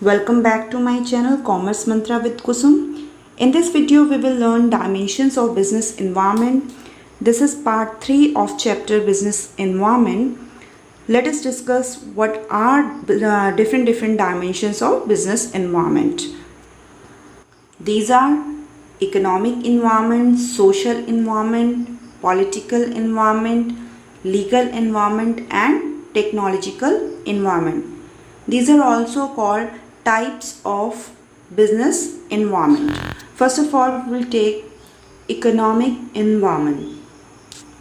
Welcome back to my channel Commerce Mantra with Kusum. In this video we will learn dimensions of business environment. This is part 3 of chapter business environment. Let us discuss what are different dimensions of business environment. These are economic environment, social environment, political environment, legal environment and technological environment. These are also called types of business environment. First of all, we'll take economic environment.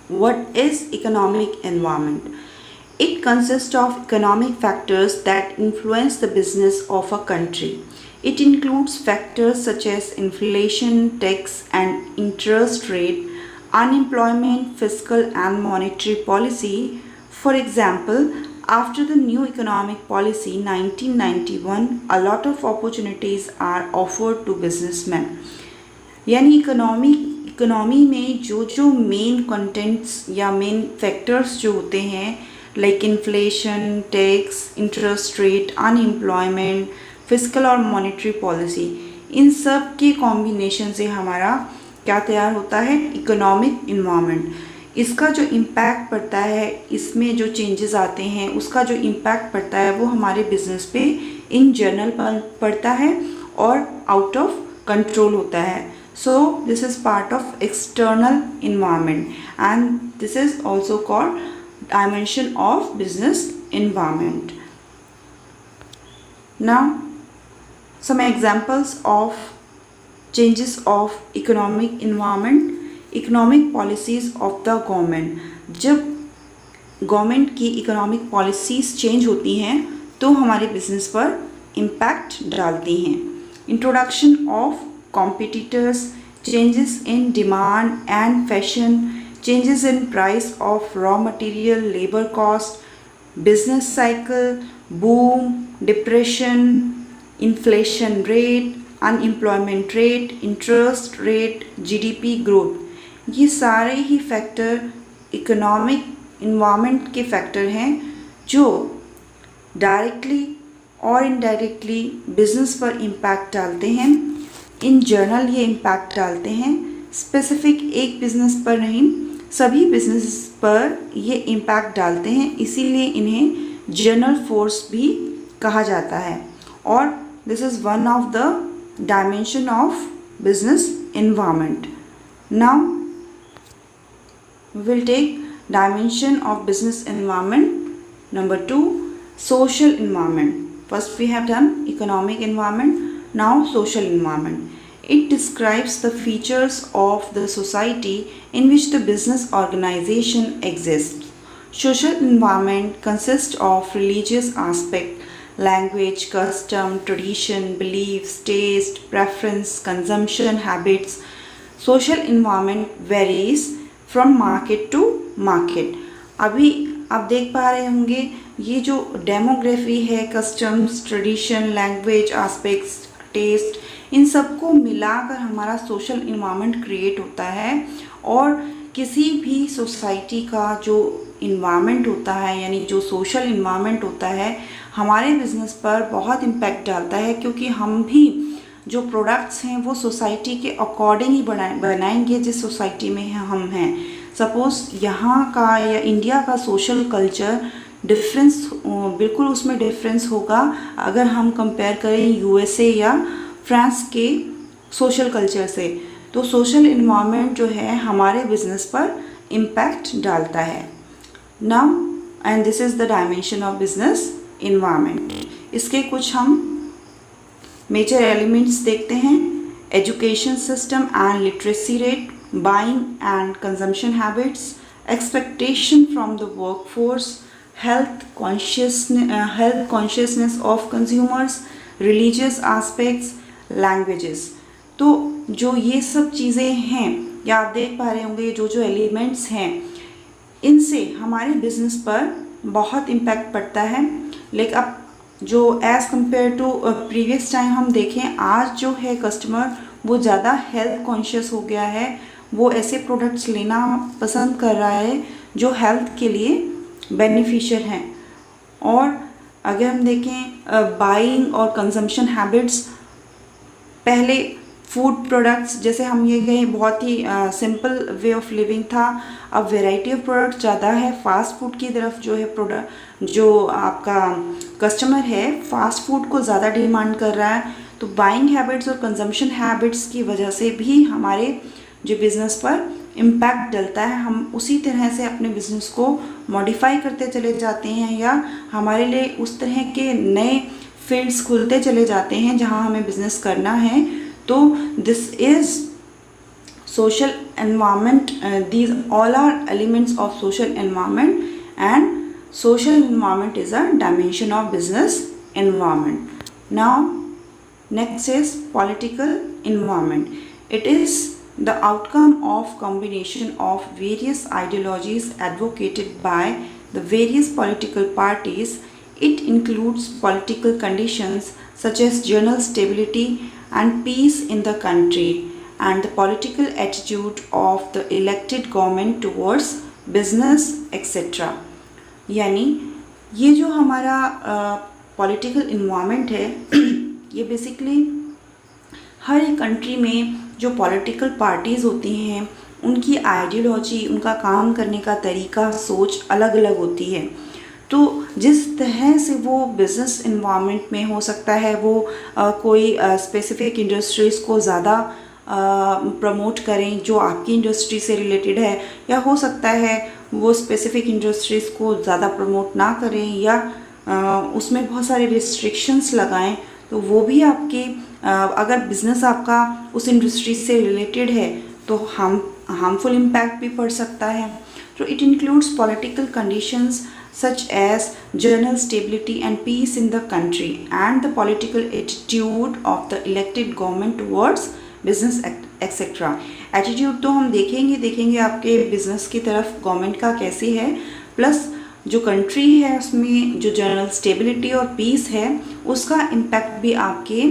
What is economic environment? It consists of economic factors that influence the business of a country. It includes factors such as inflation, tax and interest rate, unemployment, fiscal and monetary policy. For example, after the new economic policy 1991, a lot of opportunities are offered to businessmen. यानी economy में जो main contents या main factors जो होते हैं like inflation, tax, interest rate, unemployment, physical और monetary policy, इन सब के कॉम्बिनेशन से हमारा क्या तैयार होता है? Economic environment. इसका जो इम्पैक्ट पड़ता है, इसमें जो चेंजेस आते हैं, उसका जो इम्पैक्ट पड़ता है वो हमारे बिजनेस पे इन जनरल पड़ता है और आउट ऑफ कंट्रोल होता है. So this is part of external environment and this is also called dimension of business environment. Now some examples of changes of economic environment. Economic policies of the government. जब government की economic policies change होती हैं तो हमारे business पर impact डालती हैं. Introduction of competitors, changes in demand and fashion, changes in price of raw material, labour cost, business cycle, boom, depression, inflation rate, unemployment rate, interest rate, GDP growth, ये सारे ही factor economic environment के factor हैं जो directly और indirectly business पर impact डालते हैं. In general ये इम्पैक्ट डालते हैं, स्पेसिफिक एक बिजनेस पर नहीं, सभी बिजनेस पर ये इम्पैक्ट डालते हैं, इसीलिए इन्हें जनरल फोर्स भी कहा जाता है. और this is one of the dimension of business environment. Now we will take dimension of business environment. Number 2, social environment. First we have done economic environment, now social environment. It describes the features of the society in which the business organization exists. Social environment consists of religious aspect, language, custom, tradition, beliefs, taste, preference, consumption habits. Social environment varies from market to market. अभी आप देख पा रहे होंगे ये जो demography है, customs, tradition, language, aspects, taste, इन सबको मिलाकर हमारा सोशल इन्वायरमेंट क्रिएट होता है. और किसी भी सोसाइटी का जो इन्वायरमेंट होता है यानी जो सोशल इन्वायरमेंट होता है हमारे बिज़नेस पर बहुत इम्पैक्ट डालता है, क्योंकि हम भी जो प्रोडक्ट्स हैं वो सोसाइटी के अकॉर्डिंग ही बनाएंगे जिस सोसाइटी में हम हैं. सपोज़ यहाँ का या इंडिया का सोशल कल्चर डिफरेंस, बिल्कुल उसमें डिफरेंस होगा अगर हम कंपेयर करें यूएसए या फ्रांस के सोशल कल्चर से. तो सोशल इन्वायरमेंट जो है हमारे बिजनेस पर इम्पैक्ट डालता है. Now and this is the dimension of business environment. इसके कुछ हम मेजर एलिमेंट्स देखते हैं. Education system and literacy rate, buying and consumption habits, expectation from the workforce, health consciousness of consumers, religious aspects, languages. तो जो ये सब चीज़ें हैं या आप देख पा रहे होंगे जो एलिमेंट्स हैं, इनसे हमारे बिजनेस पर बहुत इम्पैक्ट पड़ता है. लेकिन अब जो as compare to previous time हम देखें, आज जो है कस्टमर वो ज़्यादा हेल्थ कॉन्शियस हो गया है. वो ऐसे प्रोडक्ट्स लेना पसंद कर रहा है जो हेल्थ के लिए बेनिफिशियल हैं. और अगर हम देखें बाइंग और कंजम्पशन हैबिट्स, पहले फूड प्रोडक्ट्स जैसे हम ये कहें बहुत ही सिंपल वे ऑफ लिविंग था, अब वैरायटी ऑफ प्रोडक्ट्स ज़्यादा है, फास्ट फूड की तरफ जो है प्रोडक्ट जो आपका कस्टमर है फास्ट फूड को ज़्यादा डिमांड कर रहा है। तो बाइंग हैबिट्स और कंजम्पशन हैबिट्स की वजह से भी हमारे जो बिज़नेस पर इम्पैक्ट डलता है। हम उसी तरह से अपने बिज़नेस को मॉडिफाई करते चले जाते हैं या हमारे लिए उस तरह के नए फील्ड्स खुलते चले जाते हैं जहां हमें बिज़नेस करना है। तो this is social environment, these all are elements of social environment, and social environment is a dimension of business environment. Now next is political environment. It is the outcome of combination of various ideologies advocated by the various political parties. It includes political conditions such as general stability and peace in the country, and the political attitude of the elected government towards business etc. यानी ये जो हमारा political environment है ये basically हर एक country में जो political parties होती हैं उनकी आइडियोलॉजी, उनका काम करने का तरीका, सोच अलग अलग होती है। तो जिस तरह से वो बिज़नेस इन्वायरमेंट में हो सकता है वो कोई स्पेसिफिक इंडस्ट्रीज़ को ज़्यादा प्रमोट करें जो आपकी इंडस्ट्री से रिलेटेड है, या हो सकता है वो स्पेसिफिक इंडस्ट्रीज़ को ज़्यादा प्रमोट ना करें या उसमें बहुत सारे रिस्ट्रिक्शंस लगाएं। तो वो भी आपके अगर बिज़नेस आपका उस इंडस्ट्री से रिलेटेड है तो हार्मफुल इम्पैक्ट भी पड़ सकता है। तो it includes political conditions such as general stability and peace in the country and the political attitude of the elected government towards business etc. Attitude तो हम देखेंगे आपके बिजनेस की तरफ गवर्नमेंट का कैसे है, प्लस जो कंट्री है उसमें जो जनरल स्टेबिलिटी और पीस है उसका इम्पैक्ट भी आपके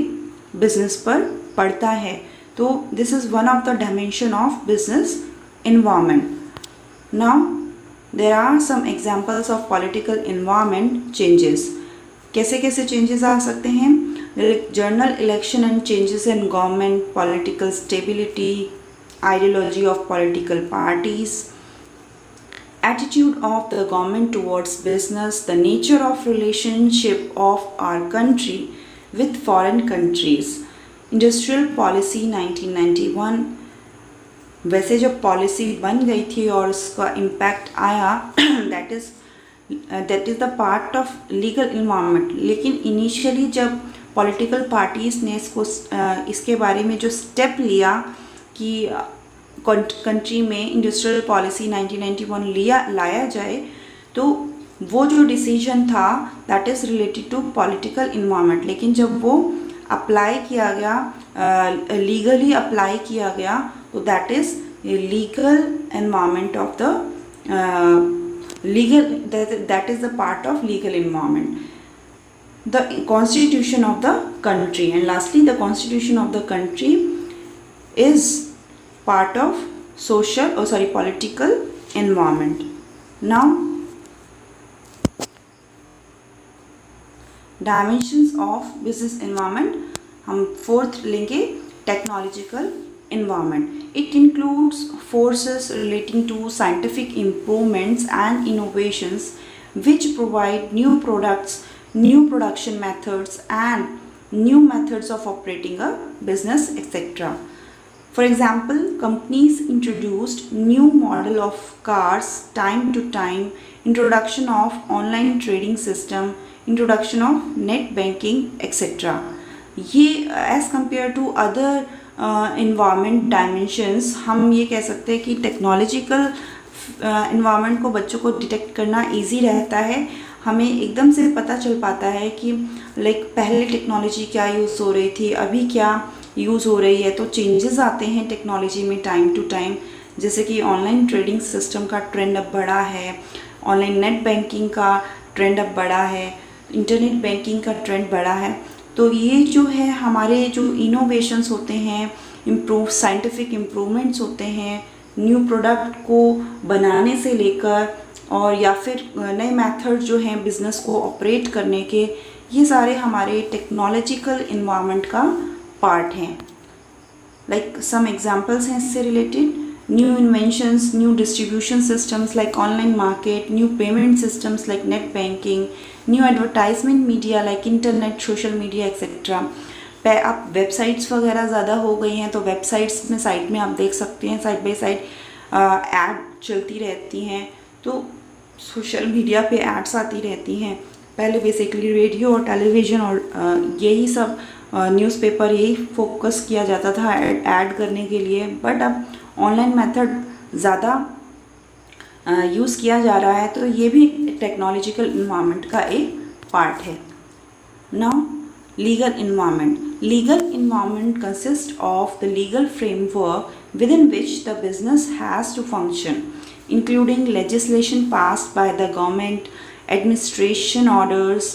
बिजनेस पर पड़ता है। तो this is one of the dimension of business environment. Now there are some examples of political environment changes. कैसे कैसे changes आ सकते हैं? General election and changes in government, political stability, ideology of political parties, attitude of the government towards business, the nature of relationship of our country with foreign countries, industrial policy 1991। वैसे जब policy बन गई थी और उसका impact आया that is the part of legal environment. लेकिन initially जब पॉलिटिकल पार्टीज़ ने इसके बारे में जो स्टेप लिया कि कंट्री में इंडस्ट्रियल पॉलिसी 1991 लाया जाए, तो वो जो डिसीजन था that is related to political environment. लेकिन जब वो अप्लाई किया गया, लीगली अप्लाई किया गया, तो that is legal environment of the legal that is the part of legal environment, the constitution of the country, and lastly the constitution of the country is part of social political environment. Now dimensions of business environment हम fourth लेंगे, technological environment. It includes forces relating to scientific improvements and innovations which provide new products, new production methods and new methods of operating a business etc. For example, companies introduced new model of cars time to time, introduction of online trading system, introduction of net banking etc. ये as compared to other environment dimensions हम ये कह सकते हैं कि technological environment को बच्चों को डिटेक्ट करना इजी रहता है। हमें एकदम से पता चल पाता है कि लाइक पहले टेक्नोलॉजी क्या यूज़ हो रही थी, अभी क्या यूज़ हो रही है। तो चेंजेस आते हैं टेक्नोलॉजी में टाइम टू टाइम, जैसे कि ऑनलाइन ट्रेडिंग सिस्टम का ट्रेंड अब बढ़ा है, ऑनलाइन नेट बैंकिंग का ट्रेंड अब बढ़ा है, इंटरनेट बैंकिंग का ट्रेंड बढ़ा है। तो ये जो है हमारे जो इनोवेशंस होते हैं, साइंटिफिक इम्प्रूवमेंट्स होते हैं, न्यू प्रोडक्ट को बनाने से लेकर और या फिर नए मेथड जो हैं बिज़नेस को ऑपरेट करने के, ये सारे हमारे टेक्नोलॉजिकल इन्वायरमेंट का पार्ट हैं। लाइक सम एग्जांपल्स हैं इससे related, new inventions, new distribution systems like online market, new payment systems like net banking, new advertisement media like internet, social media etcetera. अब वेबसाइट्स वगैरह ज़्यादा हो गई हैं, तो वेबसाइट्स में साइड में आप देख सकते हैं साइड बाय साइड ऐड चलती रहती हैं, तो सोशल मीडिया पे एड्स आती रहती हैं। पहले बेसिकली रेडियो और टेलीविज़न और यही सब न्यूज़पेपर यही फोकस किया जाता था ऐड करने के लिए, बट अब ऑनलाइन मेथड ज़्यादा यूज़ किया जा रहा है, तो ये भी टेक्नोलॉजिकल इन्वायरमेंट का एक पार्ट है। Now legal environment. Legal environment consists of the legal framework within which the business has to function, including legislation passed by the government, administration orders,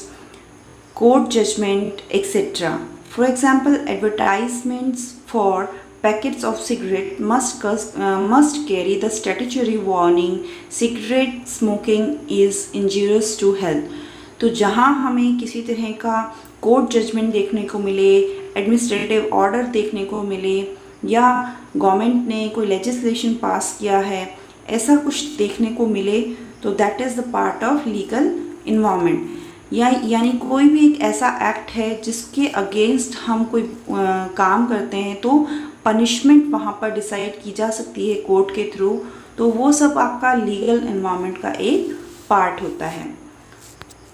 court judgment, etc. For example, advertisements for packets of cigarette must carry the statutory warning, cigarette smoking is injurious to health. तो जहाँ हमें किसी तरह का court judgement देखने को मिले, administrative order देखने को मिले, या गवर्नमेंट ने कोई लेजिस्लेशन पास किया है, ऐसा कुछ देखने को मिले, तो that is the part of legal environment. यानी कोई भी एक ऐसा एक्ट है जिसके अगेंस्ट हम कोई काम करते हैं, तो पनिशमेंट वहाँ पर डिसाइड की जा सकती है कोर्ट के थ्रू, तो वो सब आपका लीगल इन्वायरमेंट का एक पार्ट होता है।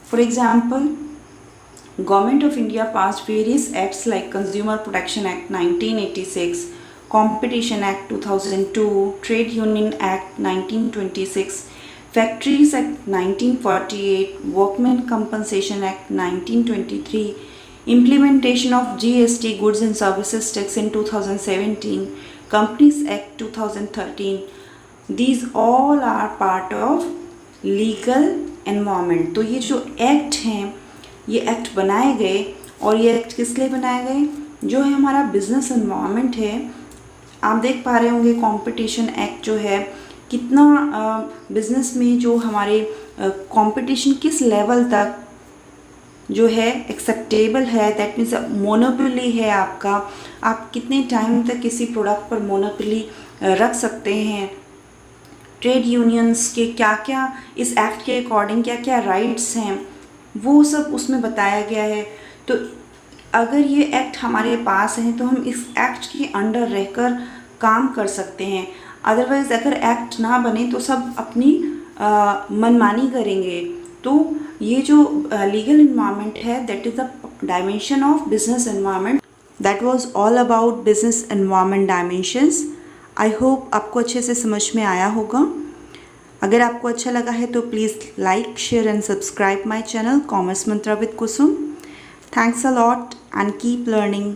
For example, Government of India passed various acts like Consumer Protection Act 1986, Competition Act 2002, Trade Union Act 1926, Factories Act 1948, Workmen Compensation Act 1923, Implementation of GST Goods and Services Tax in 2017, Companies Act 2013. These all are part of legal environment. तो ये जो act हैं, ये act बनाए गए, और ये act किस लिए बनाए गए, जो है हमारा बिजनेस एनवायरनमेंट है। आप देख पा रहे होंगे कंपटीशन एक्ट जो है, कितना बिजनेस में जो हमारे कंपटीशन किस लेवल तक जो है एक्सेप्टेबल है, दैट मीन्स मोनोपोली है आपका, आप कितने टाइम तक किसी प्रोडक्ट पर मोनोपोली रख सकते हैं। ट्रेड यूनियंस के क्या क्या इस एक्ट के अकॉर्डिंग क्या क्या राइट्स हैं, वो सब उसमें बताया गया है। तो अगर ये एक्ट हमारे पास है तो हम इस एक्ट के अंडर रहकर काम कर सकते हैं। अदरवाइज़ अगर एक्ट ना बने तो सब अपनी मनमानी करेंगे। तो ये जो लीगल इन्वायरमेंट है, that is the dimension of business environment. That was all about business environment dimensions. I hope आपको अच्छे से समझ में आया होगा। अगर आपको अच्छा लगा है तो please like, share and subscribe my channel commerce Mantra with Kusum. Thanks a lot and keep learning.